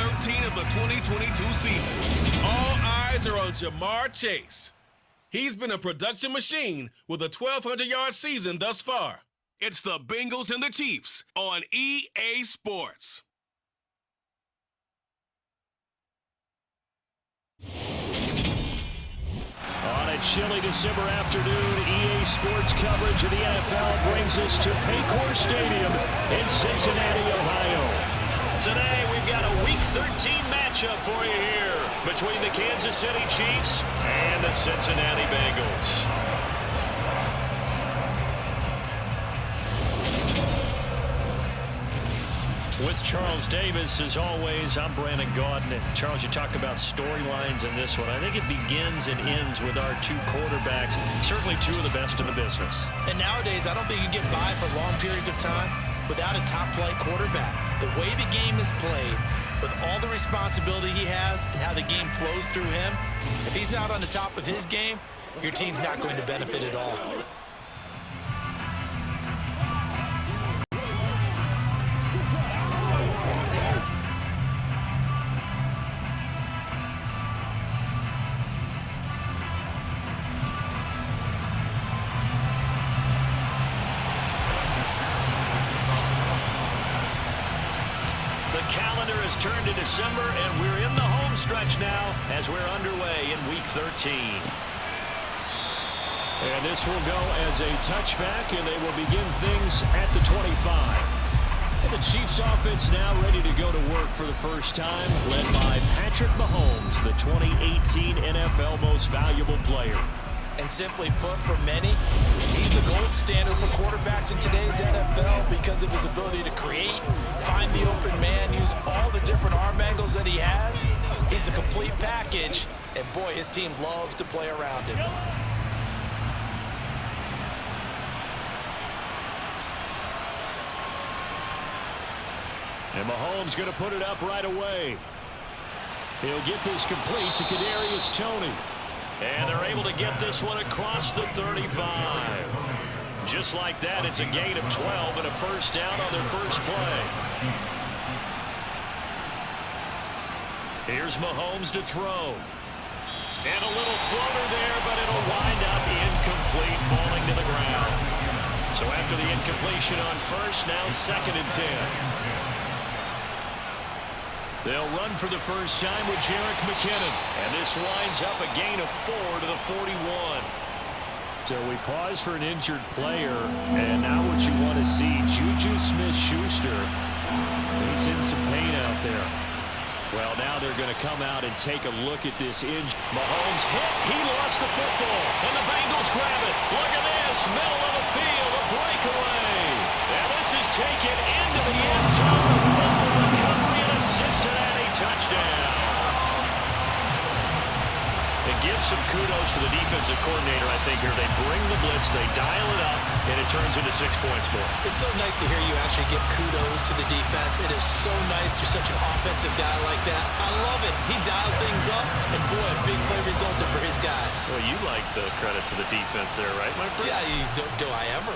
13 of the 2022 season. All eyes are on Jamar Chase. He's been a production machine with a 1,200-yard season thus far. It's the Bengals and the Chiefs on EA Sports. On a chilly December afternoon, EA Sports coverage of the NFL brings us to Paycor Stadium in Cincinnati, Ohio. Today, we've got a Week 13 matchup for you here between the Kansas City Chiefs and the Cincinnati Bengals. With Charles Davis, as always, I'm Brandon Gaudin. Charles, you talk about storylines in this one. I think it begins and ends with our two quarterbacks, certainly two of the best in the business. And nowadays, I don't think you get by for long periods of time without a top-flight quarterback. The way the game is played, with all the responsibility he has and how the game flows through him, if he's not on the top of his game, your team's not going to benefit at all. Turned to December, and we're in the home stretch now as we're underway in Week 13. And this will go as a touchback, and they will begin things at the 25. And the Chiefs offense now ready to go to work for the first time, led by Patrick Mahomes, the 2018 NFL Most Valuable Player. And simply put, for many, he's the gold standard for quarterbacks in today's NFL because of his ability to create, find the open man, use all the different arm angles that he has. He's a complete package, and boy, his team loves to play around him. And Mahomes going to put it up right away. He'll get this complete to Kadarius Toney. And they're able to get this one across the 35. Just like that, it's a gain of 12 and a first down on their first play. Here's Mahomes to throw. And a little floater there, but it'll wind up incomplete, falling to the ground. So after the incompletion on first, now 2nd and 10. They'll run for the first time with Jerick McKinnon. And this winds up a gain of 4 to the 41. So we pause for an injured player. And now what you want to see, Juju Smith-Schuster. He's in some pain out there. Well, now they're going to come out and take a look at this injury. Mahomes hit. He lost the football. And the Bengals grab it. Look at this. Middle of the field. A breakaway. And this is taken into the end zone. Fumble recovery and a Cincinnati touchdown. It gives some kudos to the defensive coordinator, I think, here. They bring the blitz, they dial it up, and it turns into 6 points for them. It's so nice to hear you actually give kudos to the defense. It is so nice. You're such an offensive guy like that. I love it. He dialed things up, and boy, a big play resulted for his guys. Well, you like the credit to the defense there, right, my friend? Yeah, do I ever?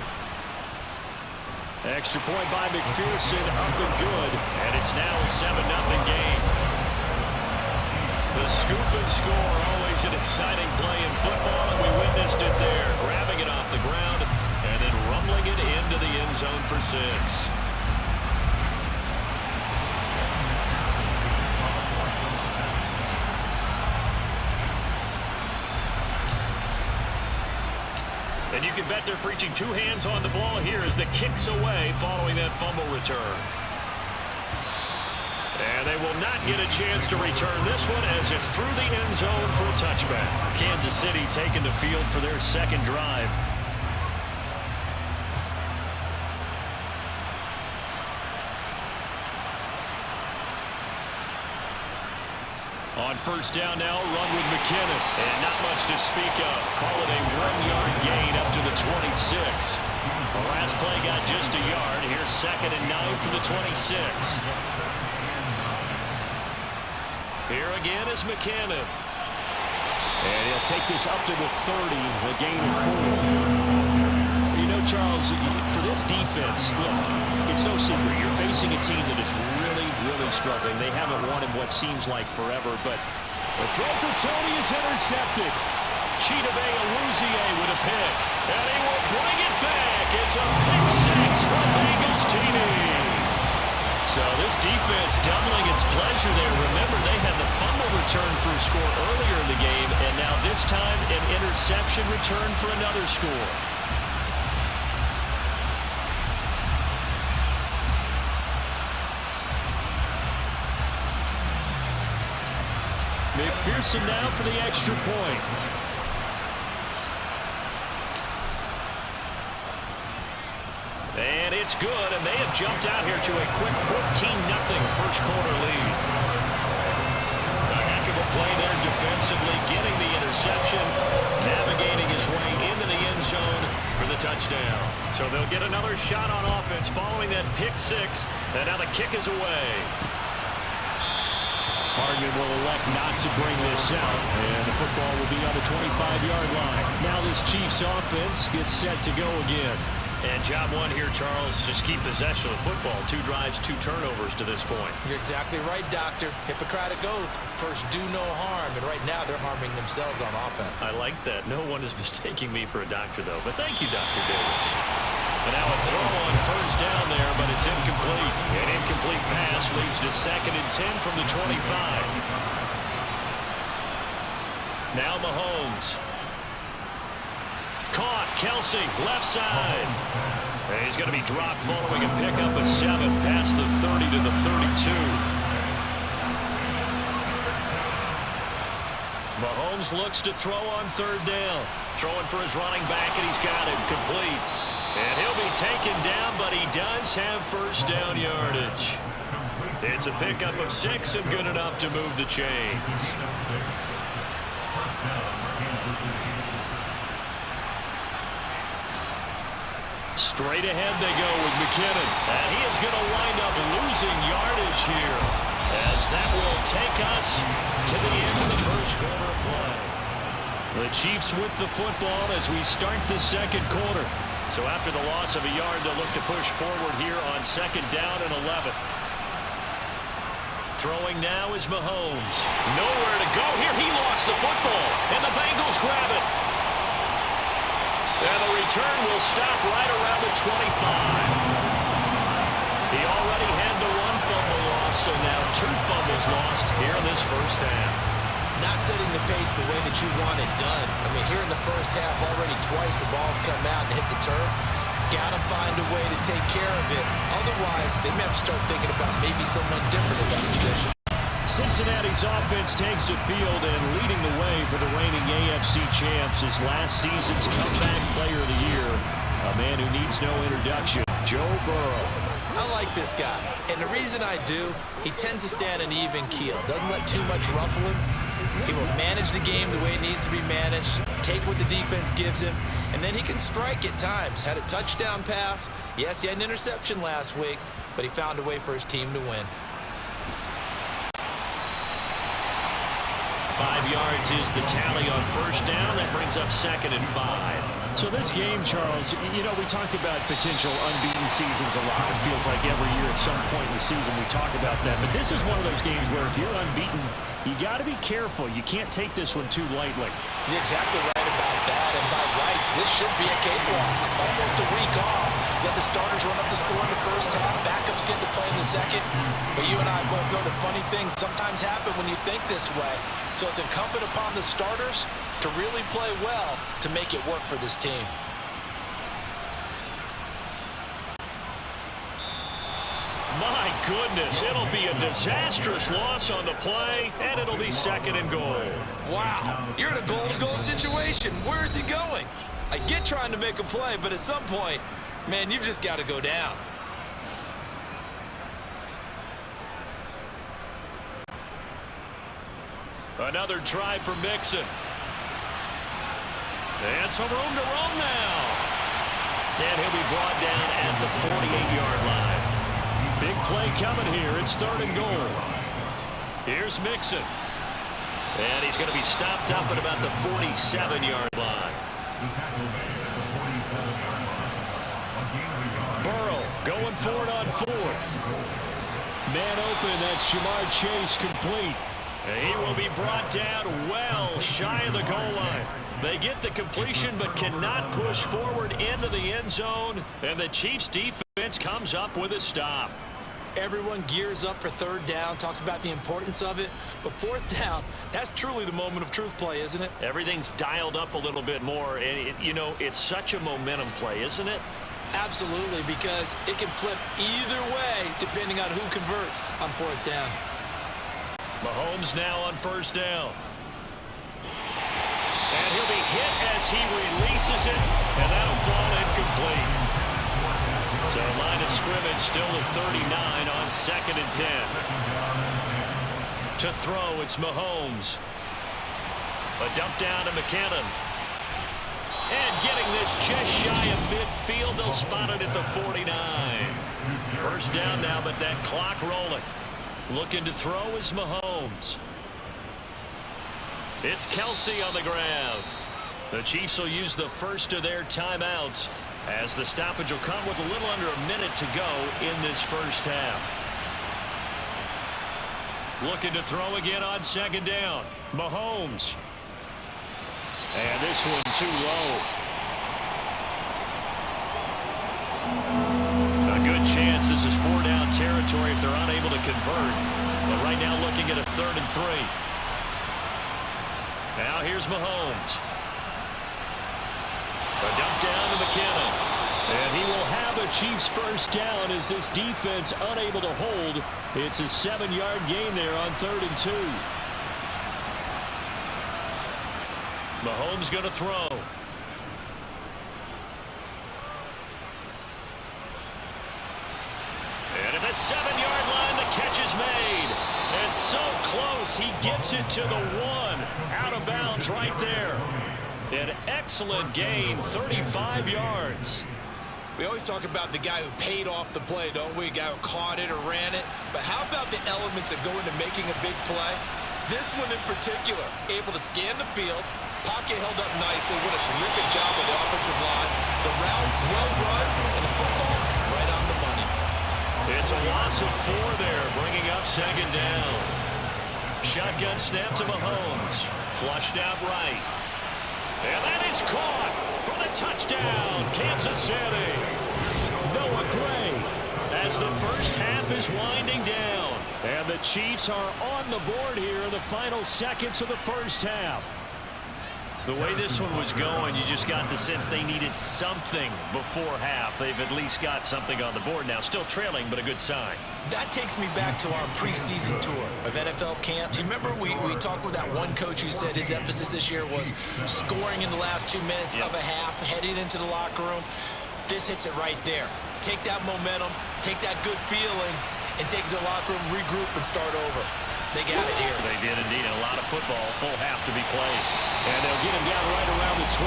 Extra point by McPherson, up and good, and it's now a 7-0 game. The scoop and score, always an exciting play in football, and we witnessed it there, grabbing it off the ground and then rumbling it into the end zone for 6. And you can bet they're preaching 2 hands on the ball here as the kick's away following that fumble return. And they will not get a chance to return this one as it's through the end zone for a touchback. Kansas City taking the field for their second drive. On first down now, run with McKinnon. And not much to speak of. Call it a 1-yard gain up to the 26. The last play got just a yard. Here's 2nd and 9 from the 26. Here again is McKinnon. And he'll take this up to the 30, a gain of 4. You know, Charles, for this defense, look, it's no secret. You're facing a team that is really clearly struggling. They haven't won in what seems like forever, but the throw for Tony is intercepted. Chidobe Awuzie with a pick, and he will bring it back. It's a pick six for Bengals TD. So this defense doubling its pleasure there. Remember, they had the fumble return for a score earlier in the game, and now this time an interception return for another score. McPherson now for the extra point. And it's good, and they have jumped out here to a quick 14-0 first quarter lead. A heck of a play there defensively, getting the interception, navigating his way into the end zone for the touchdown. So they'll get another shot on offense following that pick six, and now the kick is away. Hardman will elect not to bring this out, and the football will be on the 25-yard line. Now this Chiefs offense gets set to go again. And job one here, Charles, just keep possession of the football. 2 drives, 2 turnovers to this point. You're exactly right, Doctor. Hippocratic oath. First, do no harm. And right now, they're harming themselves on offense. I like that. No one is mistaking me for a doctor, though. But thank you, Dr. Davis. And now a throw on first down there, but it's incomplete. An incomplete pass leads to 2nd and 10 from the 25. Now Mahomes. Caught, Kelsey, left side. And he's going to be dropped following a pickup of 7 past the 30 to the 32. Mahomes looks to throw on 3rd down. Throwing for his running back, and he's got it complete. And he'll be taken down, but he does have first down yardage. It's a pickup of 6 and good enough to move the chains. Straight ahead they go with McKinnon. And he is going to wind up losing yardage here, as that will take us to the end of the first quarter of play. The Chiefs with the football as we start the 2nd quarter. So after the loss of a yard, they'll look to push forward here on 2nd down and 11. Throwing now is Mahomes. Nowhere to go here. He lost the football, and the Bengals grab it. And the return will stop right around the 25. He already had the 1 fumble loss, so now 2 fumbles lost here in this first half. Not setting the pace the way that you want it done. I mean, here in the first half, already twice the ball's come out and hit the turf. Got to find a way to take care of it. Otherwise, they may have to start thinking about maybe someone different in that position. Cincinnati's offense takes the field and leading the way for the reigning AFC champs is last season's comeback player of the year. A man who needs no introduction, Joe Burrow. I like this guy, and the reason I do, he tends to stand an even keel. Doesn't let too much ruffle him. He will manage the game the way it needs to be managed, take what the defense gives him, and then he can strike at times. Had a touchdown pass. Yes, he had an interception last week, but he found a way for his team to win. 5 yards is the tally on first down. That brings up 2nd and 5. So this game, Charles, you know, we talk about potential unbeaten seasons a lot. It feels like every year at some point in the season we talk about that. But this is one of those games where if you're unbeaten, you got to be careful. You can't take this one too lightly. You're exactly right about that. And by rights, this should be a cakewalk. Almost a week off. Let the starters run up the score in the first half. Backups get to play in the second. But you and I both know the funny things sometimes happen when you think this way. So it's incumbent upon the starters to really play well to make it work for this team. My goodness, it'll be a disastrous loss on the play, and it'll be 2nd and goal. Wow, you're in a goal-to-goal situation. Where is he going? I get trying to make a play, but at some point, man, you've just got to go down. Another try for Mixon. And some room to roam now. And he'll be brought down at the 48-yard line. Big play coming here. It's 3rd and goal. Here's Mixon. And he's going to be stopped up at about the 47-yard line. Burrow going for it on 4th. Man open, that's Jamar Chase complete. And he will be brought down well shy of the goal line. They get the completion but cannot push forward into the end zone. And the Chiefs defense comes up with a stop. Everyone gears up for third down, talks about the importance of it. But fourth down, that's truly the moment of truth play, isn't it? Everything's dialed up a little bit more. And, you know, it's such a momentum play, isn't it? Absolutely, because it can flip either way depending on who converts on fourth down. Mahomes now on first down. And he'll be hit as he releases it, and that'll fall incomplete. So line of scrimmage still at 39 on 2nd and 10. To throw, it's Mahomes. A dump down to McKinnon. And getting this just shy of midfield, they'll spot it at the 49. First down now, but that clock rolling. Looking to throw is Mahomes. It's Kelsey on the ground. The Chiefs will use the first of their timeouts as the stoppage will come with a little under a minute to go in this first half. Looking to throw again on second down. Mahomes. And this one too low. A good chance this is 4-down territory if they're unable to convert. But right now looking at a 3rd and 3. Now here's Mahomes. A dump down to McKinnon. And he will have a Chiefs first down as this defense unable to hold. It's a 7-yard gain there on 3rd and 2. Mahomes going to throw. And at the 7-yard line, the catch is made. And so close, he gets it to the 1. Out of bounds right there. An excellent gain, 35 yards. We always talk about the guy who paid off the play, don't we? A guy who caught it or ran it. But how about the elements that go into making a big play? This one in particular, able to scan the field, pocket held up nicely. What a terrific job with the offensive line. The route well run, and the football right on the money. It's a loss of 4 there, bringing up second down. Shotgun snap to Mahomes. Flushed out right. And that is caught for the touchdown, Kansas City. Noah Gray as the first half is winding down. And the Chiefs are on the board here in the final seconds of the first half. The way this one was going, you just got the sense they needed something before half. They've at least got something on the board now. Still trailing, but a good sign. That takes me back to our preseason tour of NFL camps. You remember we talked with that one coach who said his emphasis this year was scoring in the last 2 minutes of a half, heading into the locker room. This hits it right there. Take that momentum, take that good feeling, and take it to the locker room, regroup, and start over. They got it here. They did indeed. A lot of football, full half to be played. And they'll get him down right around the 25,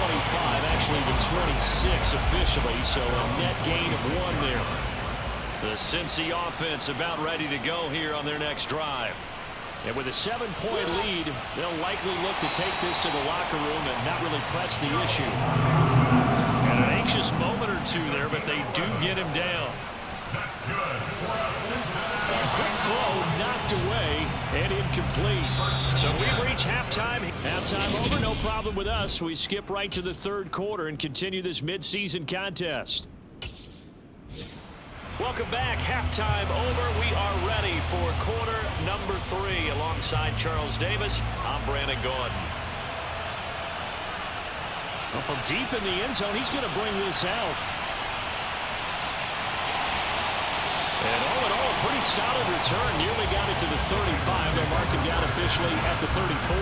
actually the 26 officially, so a net gain of 1 there. The Cincy offense about ready to go here on their next drive. And with a 7-point lead, they'll likely look to take this to the locker room and not really press the issue. And an anxious moment or two there, but they do get him down. A quick throw knocked away and incomplete. So we've reached halftime. Halftime over, no problem with us. We skip right to the 3rd quarter and continue this midseason contest. Welcome back. Halftime over. We are ready for quarter number 3. Alongside Charles Davis, I'm Brandon Gordon. Well, from deep in the end zone, he's going to bring this out. And all in all, a pretty solid return. Nearly got it to the 35. They'll mark him down officially at the 34.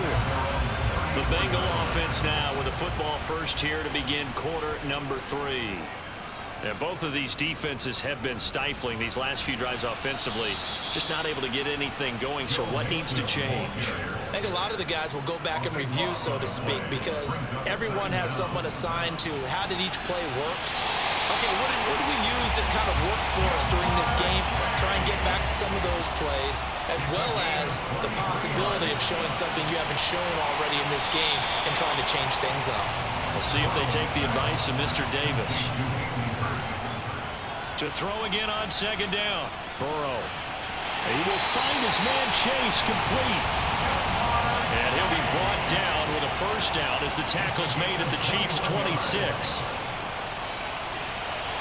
The Bengal offense now with a football first here to begin quarter number 3. And both of these defenses have been stifling these last few drives offensively. Just not able to get anything going. So what needs to change? I think a lot of the guys will go back and review, so to speak, because everyone has someone assigned to how did each play work. Okay, what do we use that kind of worked for us during this game? Try and get back to some of those plays, as well as the possibility of showing something you haven't shown already in this game and trying to change things up. We'll see if they take the advice of Mr. Davis. To throw again on second down. Burrow. He will find his man Chase complete. And he'll be brought down with a first down as the tackle's made at the Chiefs' 26.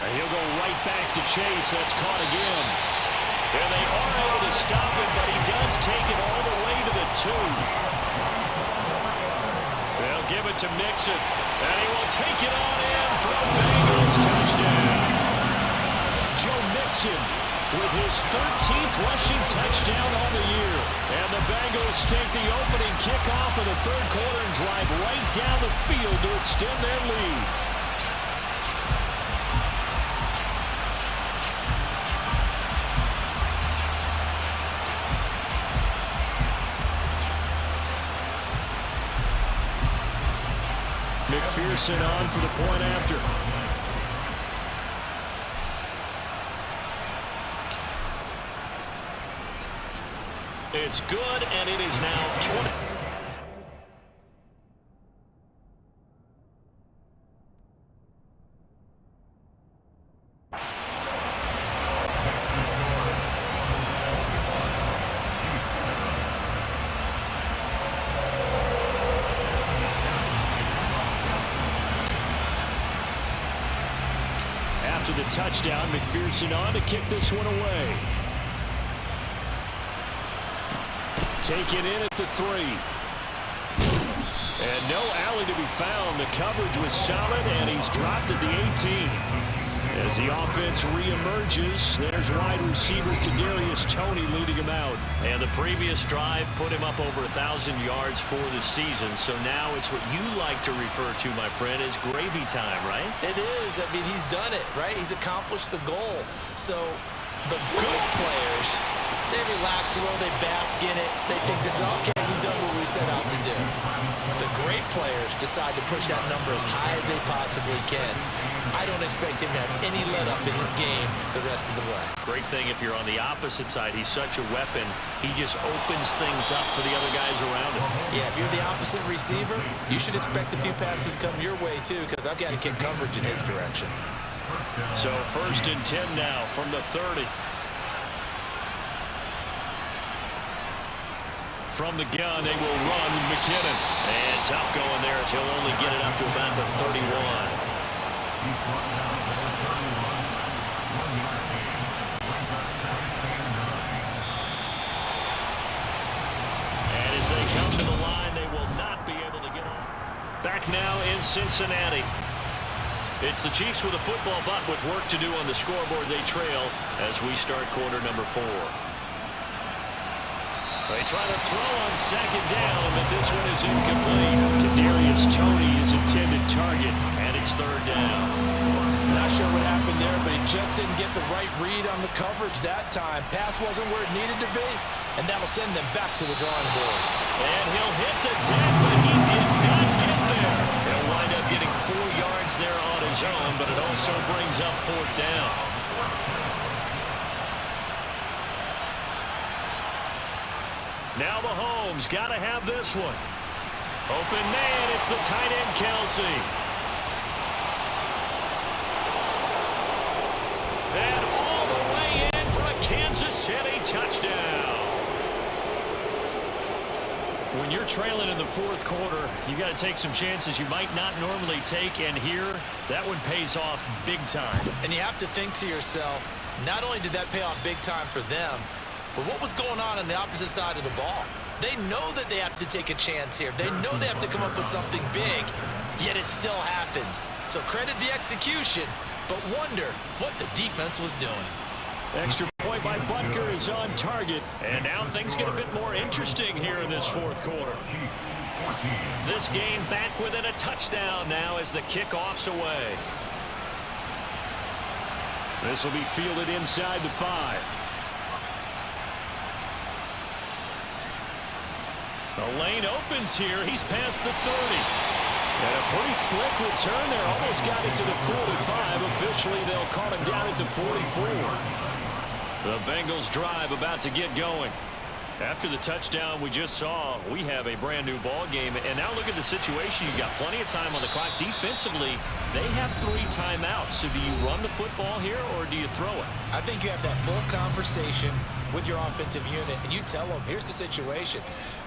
And he'll go right back to Chase. That's caught again. And they are able to stop him, but he does take it all the way to the 2. They'll give it to Mixon. And he will take it on in for a Bengals touchdown. Joe Mixon with his 13th rushing touchdown on the year. And the Bengals take the opening kickoff of the third quarter and drive right down the field to extend their lead. McPherson on for the point after. It's good, and it is now 20. After the touchdown, McPherson on to kick this one away. Taken in at the 3. And no alley to be found. The coverage was solid, and he's dropped at the 18. As the offense reemerges, there's wide receiver Kadarius Toney leading him out. And the previous drive put him up over 1,000 yards for the season. So now it's what you like to refer to, my friend, as gravy time, right? It is. I mean, he's done it, right? He's accomplished the goal. So the good players, they relax a little, they bask in it. They think this is, okay, we've done what we set out to do. The great players decide to push that number as high as they possibly can. I don't expect him to have any let-up in his game the rest of the way. Great thing if you're on the opposite side. He's such a weapon. He just opens things up for the other guys around him. Yeah, if you're the opposite receiver, you should expect a few passes come your way, too, because I've got to kick coverage in his direction. So 1st and 10 now from the 30. From the gun, they will run McKinnon. And tough going there as he'll only get it up to about the 31. And as they come to the line, they will not be able to get on. Back now in Cincinnati. It's the Chiefs with a football, but with work to do on the scoreboard. They trail as we start quarter number 4. They try to throw on 2nd down, but this one is incomplete. Kadarius Toney is intended target, and it's 3rd down. Not sure what happened there, but he just didn't get the right read on the coverage that time. Pass wasn't where it needed to be, and that'll send them back to the drawing board. And he'll hit the deck, but he did not get there. He'll wind up getting 4 yards there on his own, but it also brings up 4th down. Now Mahomes got to have this one. Open man, it's the tight end Kelsey. And all the way in for a Kansas City touchdown. When you're trailing in the 4th quarter, you got to take some chances you might not normally take, and here, that one pays off big time. And you have to think to yourself, not only did that pay off big time for them, but what was going on the opposite side of the ball? They know that they have to take a chance here. They know they have to come up with something big, yet it still happens. So credit the execution, but wonder what the defense was doing. Extra point by Butker is on target, and now things get a bit more interesting here in this 4th quarter. This game back within a touchdown now as the kickoff's away. This will be fielded inside the 5. The lane opens here. He's past the 30. And a pretty slick return there. Almost got it to the 45. Officially, they'll call him down at the 44. The Bengals drive about to get going. After the touchdown we just saw, we have a brand new ball game. And now look at the situation. You've got plenty of time on the clock. Defensively, they have 3 timeouts. So do you run the football here or do you throw it? I think you have that full conversation with your offensive unit, and you tell them, here's the situation.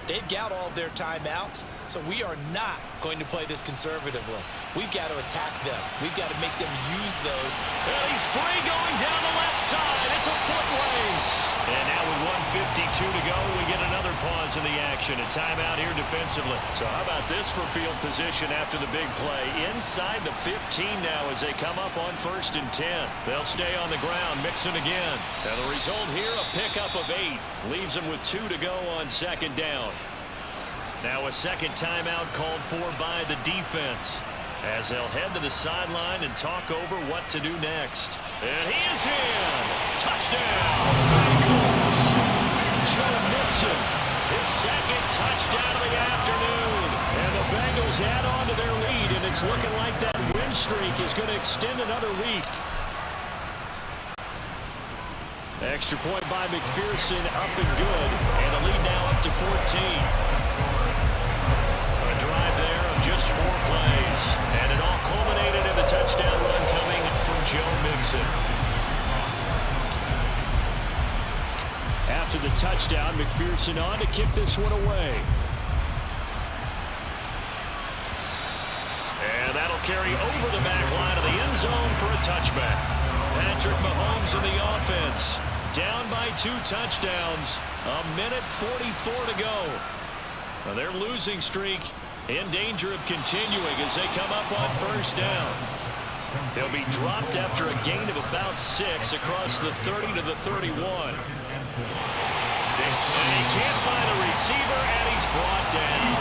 They've got all their timeouts, so we are not going to play this conservatively. We've got to attack them. We've got to make them use those. Well, he's free going down the left side. It's a foot race. And now with 1:52 to go, we get another pause in the action. A timeout here defensively. So how about this for field position after the big play? Inside the 15 now as they come up on 1st and 10. They'll stay on the ground, Mixon again. And the result here, a pickup of 8. Leaves them with 2 to go on 2nd down. Now a second timeout called for by the defense as they'll head to the sideline and talk over what to do next. And he is in. Touchdown, Bengals. Joe Mixon, his 2nd touchdown of the afternoon. And the Bengals add on to their lead, and it's looking like that win streak is going to extend another week. Extra point by McPherson, up and good. And the lead now up to 14. A drive there of just 4 plays. And it all culminated in the touchdown run coming from Joe Mixon. After the touchdown, McPherson on to kick this one away. And that'll carry over the back line of the end zone for a touchback. Patrick Mahomes in the offense. Down by 2 touchdowns. 1:44 to go. Now their losing streak in danger of continuing as they come up on 1st down. He'll be dropped after a gain of about 6 across the 30 to the 31. And he can't find a receiver, and he's brought down.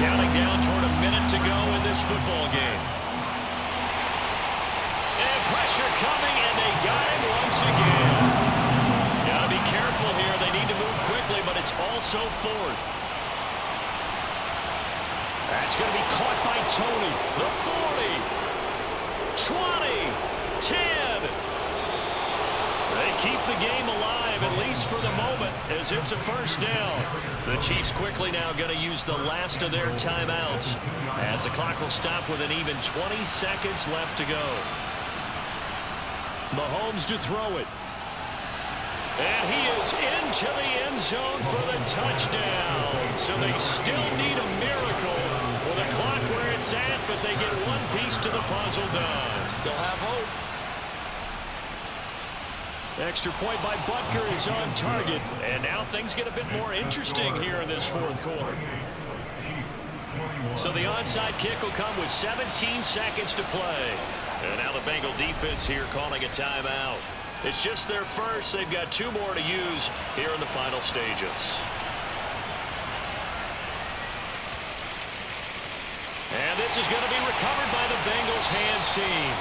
Counting down toward a minute to go in this football game. And pressure coming, and they got him once again. Gotta be careful here. They need to move quickly, but it's also 4th. That's going to be caught by Tony. The 40, 20, 10. They keep the game alive, at least for the moment, as it's a 1st down. The Chiefs quickly now going to use the last of their timeouts, as the clock will stop with an even 20 seconds left to go. Mahomes to throw it. And he is into the end zone for the touchdown. So they still need a miracle with the clock where it's at, but they get one piece to the puzzle done. Still have hope. Extra point by Butker is on target. And now things get a bit more interesting here in this 4th quarter. So the onside kick will come with 17 seconds to play. And now the Bengal defense here calling a timeout. It's just their first. They've got 2 more to use here in the final stages. And this is going to be recovered by the Bengals hands team.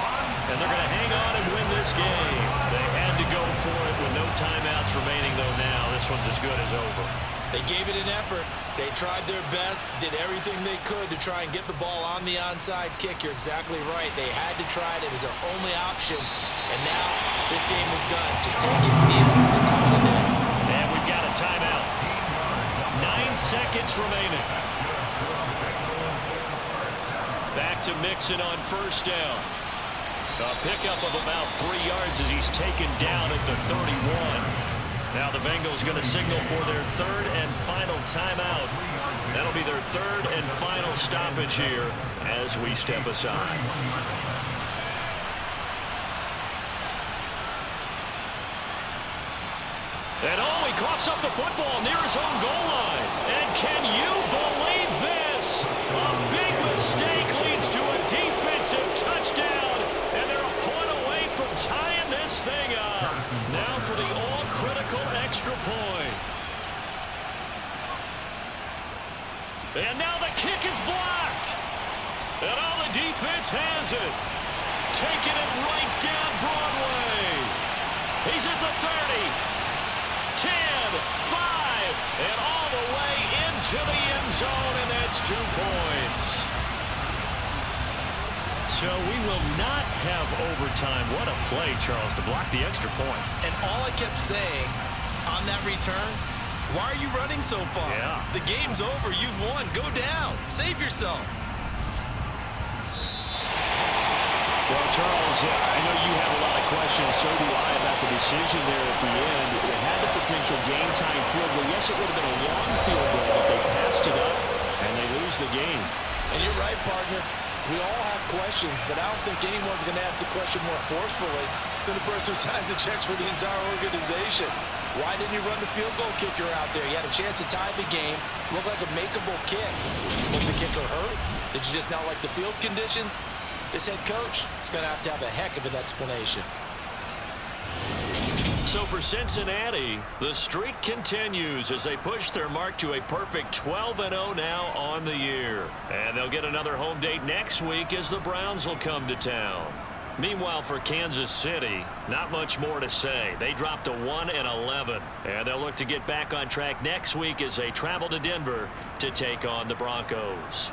And they're going to hang on and win this game. They had to go for it with no timeouts remaining, though now this one's as good as over. They gave it an effort. They tried their best, did everything they could to try and get the ball on the onside kick. You're exactly right. They had to try it. It was their only option. And now this game is done. Just take it, kneel, and call it in. And we've got a timeout. 9 seconds remaining. Back to Mixon on 1st down. A pickup of about 3 yards as he's taken down at the 31. Now the Bengals going to signal for their 3rd and final timeout. That'll be their 3rd and final stoppage here as we step aside. And he coughs up the football near his own goal line. And can you believe this? A big mistake leads to a defensive touchdown. And they're a point away from tying this thing up. Now for the all-critical extra point. And now the kick is blocked. And all the defense has it. Taking it right down Broadway. He's at the 30. 10, 5, and all the way into the end zone, and that's 2 points. So we will not have overtime. What a play, Charles, to block the extra point. And all I kept saying on that return, Why are you running so far? Yeah. The game's over. You've won. Go down. Save yourself. Well, Charles, I know you have a lot of questions, so do I, about the decision there at the end. It had the potential game-time field goal. Yes, it would have been a long field goal, but they passed it up, and they lose the game. And you're right, partner. We all have questions, but I don't think anyone's going to ask the question more forcefully than the person who signs the checks for the entire organization. Why didn't you run the field goal kicker out there? You had a chance to tie the game. Looked like a makeable kick. Was the kicker hurt? Did you just not like the field conditions? This head coach is going to have a heck of an explanation. So for Cincinnati, the streak continues as they push their mark to a perfect 12-0 now on the year. And they'll get another home date next week as the Browns will come to town. Meanwhile, for Kansas City, not much more to say. They dropped to 1-11, and they'll look to get back on track next week as they travel to Denver to take on the Broncos.